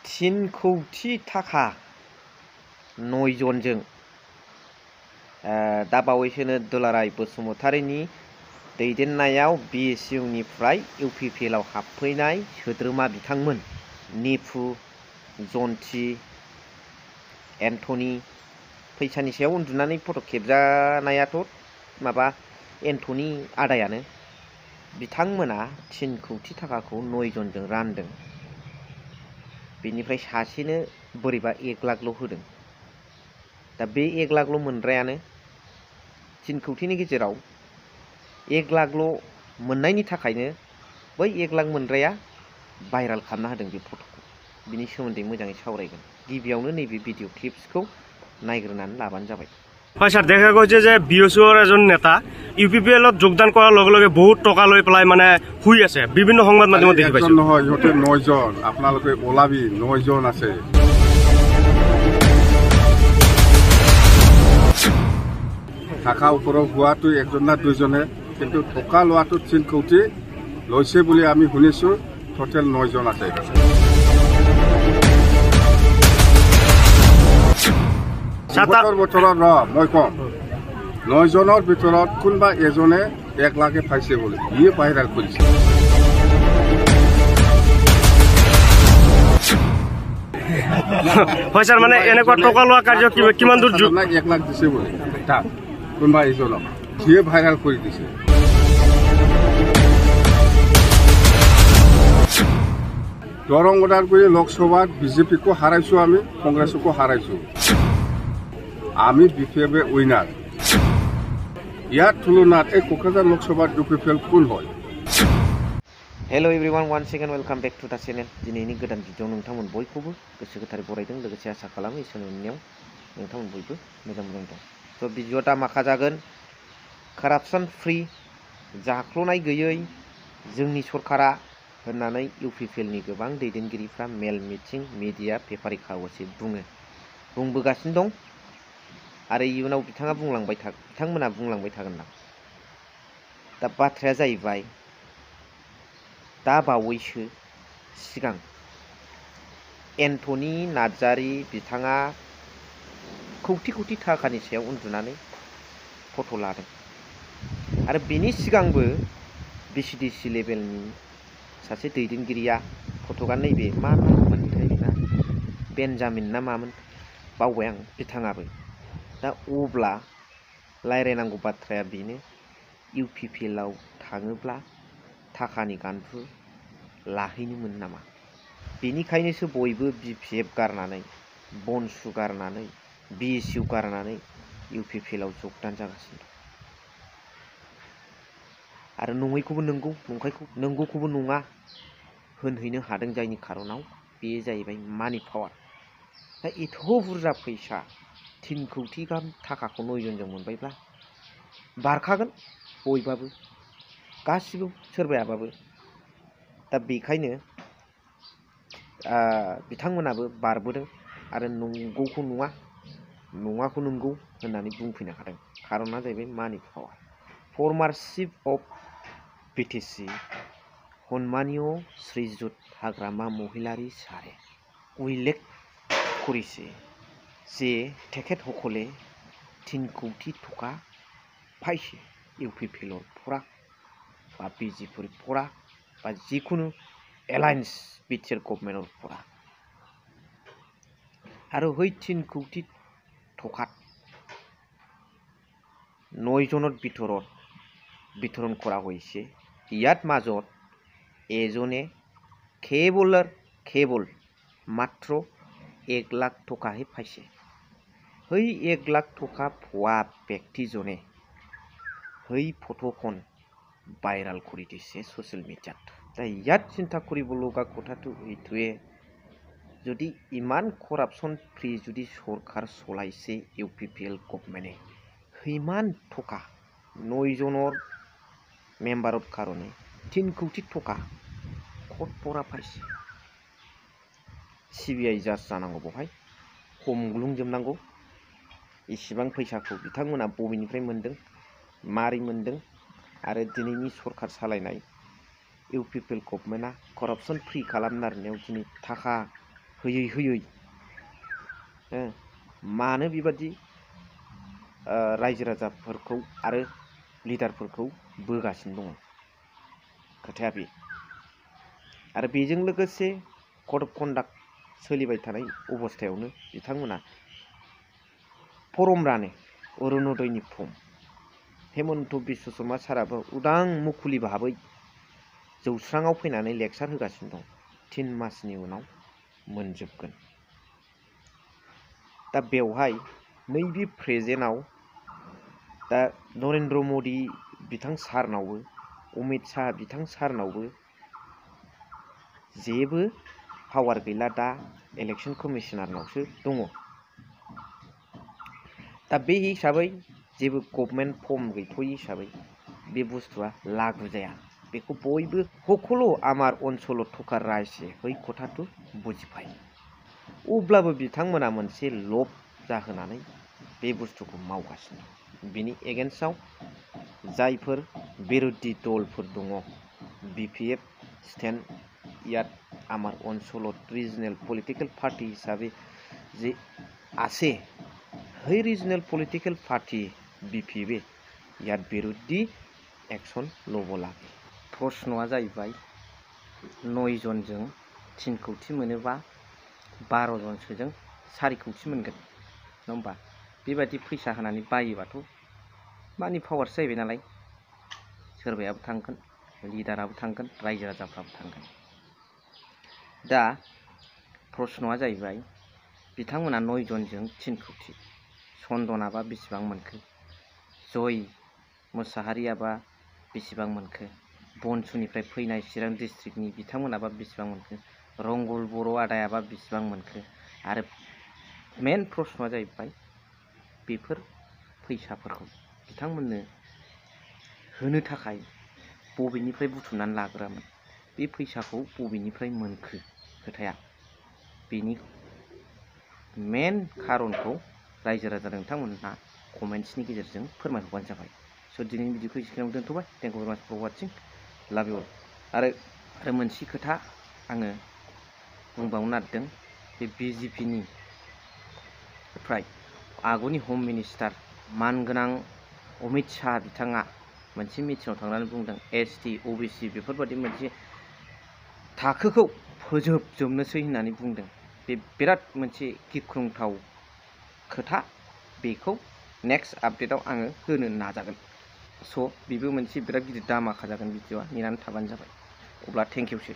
3 कौटि थाखा 9 जनजों दा बावैसोनो दुलाराय बसुमतारीनि दैदेननायाव BSUनिफ्राय UPPLआव हाबफैनाय सोद्रोमा बिथांमोन निफु, जन्ति, एन्थनी फैसानि सायाव उन्दुनानै फट' खेबजानायाथ' माबा एन्थनी आदायानो बिथांमोना 3 कौटि थाखाखौ 9 जनजों रानदों। बेनिफ्राय सासेनो बोरैबा 1 लाखल' होदों। दा बे 1 लाखल' मोनग्रायानो 3 कौटिनि गेजेराव 1 लाखल' मोननायनि थाखायनो बै 1 लाख मोनग्राया भाइराल खालामना होदों बे फट'खौ। बिनि सोमोन्दै मोजाङै सावरायगोन। गिबियावनो नैबे भिडिअ क्लिप्सखौ नायग्रोनानै लाबानो जाबाय। হয় স্যার, দেখা গৈছে যে BSUৰ এজন নেতা UPPLত যোগদান কৰাৰ লগে লগে বহুত টকা লৈ পেলাই মানে শুই আছে, বিভিন্ন সংবাদ মাধ্যমত দেখি পাইছো। নহয়, ইহঁতে 9 জন, আপোনালোকে ওলাবি 9 জন আছে। টাকা ওপৰত হোৱাটো একজন না দুজনে, কিন্তু টকা লোৱাটো 3 কৌটি লৈছে বুলি আমি শুনিছো। টোটেল 9 জন আছে। বছৰত মই কম 9 জনৰ ভিতৰত কোনোবা এজনে 1 লাখে পাইছে বুলি ইয়ে ভাইৰাল কৰিছে। হয় স্যার, মানে এনেকুৱা টকা লোৱা কাৰ্য কিমান দূৰ 1 লাখ দিছে বুলি তাক কোনোবা এজনক সিয়ে ভাইৰাল কৰি দিছে। দৰং ওদালগুৰি লোকসভাত BJPকো হাৰাইছো, আমি কংগ্ৰেছকো হাৰাইছো। আমি BPF উইনার। ইয়ার তুলনাত এই কোকরাঝার লোকসভার UPPL কোন হয়? Hello everyone, one second welcome back to the channel. दिनैनि गोदान भिडिअ नोंथांमोन बयखौबो गोसो गोथारै बरायदों, लोगोसे आसा खालामो इसोरनि अननायाव नोंथांमोन बयबो मोजां दं। स' भिडिअ दा माखा जागोन कारापसन फ्री, जाख्ल'नाय गैयै जोंनि सरकारा होननानै UPPLनि गोबां दैदेनगिरिफ्रा मेल मिटिं मिडिया पेपारि कागजै बुंबोगासिनो दं आरो इयुनाव बिथांमोना बुंलांबाय थागोन ना। दा बाथ्राया जाहैबाय दा बावैसो सिगां एन्थनी नार्जारी बिथाङा कौटि कौटि थाखानि सायाव उन्दुनानै फट' लादों आरो बेनि सिगांबो BCDC लेभेलनि सासे दैदेनगिरिया फट'गा नैबे मा नाममोनथाय ना बेन्जामिन ना मामोन बावबाय आं, बिथाङाबो। दा अब्ला रायलायनांगौ बाथ्राया बेनो, UPPLआव थाङोब्ला थाखानि गान्थु लाहैनोमोन नामा? बेनिखायनोसो बयबो BPF गारनानै, बनसु गारनानै, BSU गारनानै UPPLआव जगदान जागासिनो दं। आरो नङैखौबो नंगौ, नंगौखौबो नङा होनहैनो हादों, जायनि खारनाव बे जाहैबाय मानि पावार। दा एथ' बुरजा फैसा 3 कौटि गाहाम थाखाखौ 9 जनजों मोनबायब्ला बारखागोन बयबाबो, गासिबो सोरबायाबाबो। दा बेखायनो बिथांमोनाबो बारबोदों आरो नंगौखौ नङा, नङाखौ नंगौ होननानै बुंफैनो हादों। खारना जाहैबाय मानि पावार। फर्मार चिफ अफ BTC সন্মানীয় শ্ৰীযুত হাগ্ৰামা মহিলাৰী ছাৰে উল্লেখ কৰিছে যে তেখেতসকলে 3 কৌটি টকা পাইছে UPPLৰ পৰা বা BJPৰ পৰা বা যিকোনো এলায়েন্স BTR গভৰ্ণমেণ্টৰ পৰা। আৰু সেই 3 কৌটি টকাত 9 জনৰ ভিতৰত বিতৰণ কৰা হৈছে। ইয়াত মাজত এজনে কেৱল মাত্ৰ 1 লাখ টকাহে পাইছে। সেই 1 লাখ টকা পোৱা ব্যক্তিজনে সেই ফটোখন ভাইৰাল কৰি দিছে ছ'চিয়েল মিডিয়াত। दा ইয়াত চিন্তা কৰিব লগা কথাটো এইটোৱে, যদি ইমান কৰাপশ্যন ফ্ৰী যদি চৰকাৰ চলাইছে UPPL গভৰ্ণমেণ্টে, সিমান টকা 9 জনৰ মেম্বাৰৰ কাৰণে 3 কৌটি টকা ক'ত পৰা পাইছে? CBI जाज जानांगौ, बहाय हमग्लुंजोबनांगौ इसिबां फैसाखौ बिथांमोना बबेनिफ्राय मोन्दों, मारै मोन्दों, आरो दिनैनि सरकार सालायनाय UPPL गभर्नमेन्टआ करापसन फ्री खालामनो नागिरनायाव दिनै थाखा होयै होयै मानो बेबादि रायजो राजाफोरखौ आरो लिडारफोरखौ बोगासिनो दङ खोथाया बे आरो बेजों लोगोसे कड अफ कन्डाक्ट सोलिबाय थानाय अबस्थायावनो बिथांमोना फरमरानो अरुण'दयनि फर्म हेमन्त बिश्व शर्मा साराबो उदां मुखुलि भाबै जौस्राङाव फैनानै लेक्सार होगासिनो दं 3 मासनि उनाव मोनजोबगोन दा बेवहाय नैबे प्रेजेन्टआव दा नरेन्द्र मदि बिथां सारनावबो अमित शाह बिथां सारनावबो जेबो पावार गैला दा इलेक्शन कमिशनारनावसो दङ दा बे हिसाबै जेबो गभर्नमेन्ट फर्म गैथ'यै हिसाबै बे बुस्थुआ लागु जाया बेखौ बयबो हकलो आमार अनसल थकार रायसे है कथाथु बुजिफाय अब्लाबो बिथांमोना मोनसे लब जाहोनानै बे बुस्थुखौ मावगासिनो बिनि एगेन्स्टआव जायफोर बिरोधी दलफोर दङ BPF स्टेन्ड ইয়াত आमार अनसलत रिजनेल पलिटिकल पार्टी हिसाबै जे আছে है रिजनेल पलिटिकल पार्टी BPF ইয়াত बिरोधी एक्शन ल'ब लागे प्रश्नआ जाहैबाय 9 जनजों 3 कौटि मोनोबा 12 जनसोजों 4 कौटि मोनगोन नङा होमबा बेबायदि फैसा होनानै बायोबाथ' मानि पावारसो जाहैबाय नालाय सोरबायाबो थांगोन लिडाराबो थांगोन रायजो राजाफ्राबो थांगोन दा प्रश्नआ जाहैबाय बिथांमोना 9 जनजों 3 कौटि चन्दनाबा बेसेबां मोनखो जय मोसाहारियाबा बेसेबां मोनखो बनसुनिफ्राय फैनाय चिरां डिस्ट्रिक्टनि बिथांमोनाबा बेसेबां मोनखो रंगल बर' आदायाबा बेसेबां मोनखो आरो मेन प्रश्नआ जाहैबाय बेफोर फैसाफोरखौ बिथांमोननो होनो थाखाय बबेनिफ्राय बुथुमनानै लाग्रामोन बे फैसाखौ बबेनिफ्राय मोनखो खोथाया बेनि मेन खारनखौ रायजो राजा नोंथांमोनहा कमेन्ट्सनि गेजेरजों फोरमायहरबानो जाबाय स' दिनैनि भिडिअखौ एसेखिनियावनो दोनथ'बाय थेंक इउ भेरि माच फर वाचिं लाभ इउ अल आरो मोनसे खोथा आङो बुंबावनो नागिरदों बे BJPनि फ्राय आगुनि हम मिनिस्टार मानगोनां अमित शाह बिथाङा मोनसे मिटिङाव थांनानै बुंदों ST OBC बेफोरबायदि मोनसे थाखोखौ फोजोबजोबनोसै होननानै बुंदों बे बिराद मोनसे गिख्रंथाव खोथा बेखौ नेक्स्ट आपडेटआव आङो होनो नाजागोन स' बेबो मोनसे बिराद गिदिर दामाखा जागोन भिडिअआ नेनानै थाबानो जाबाय अब्ला थेंक इउसै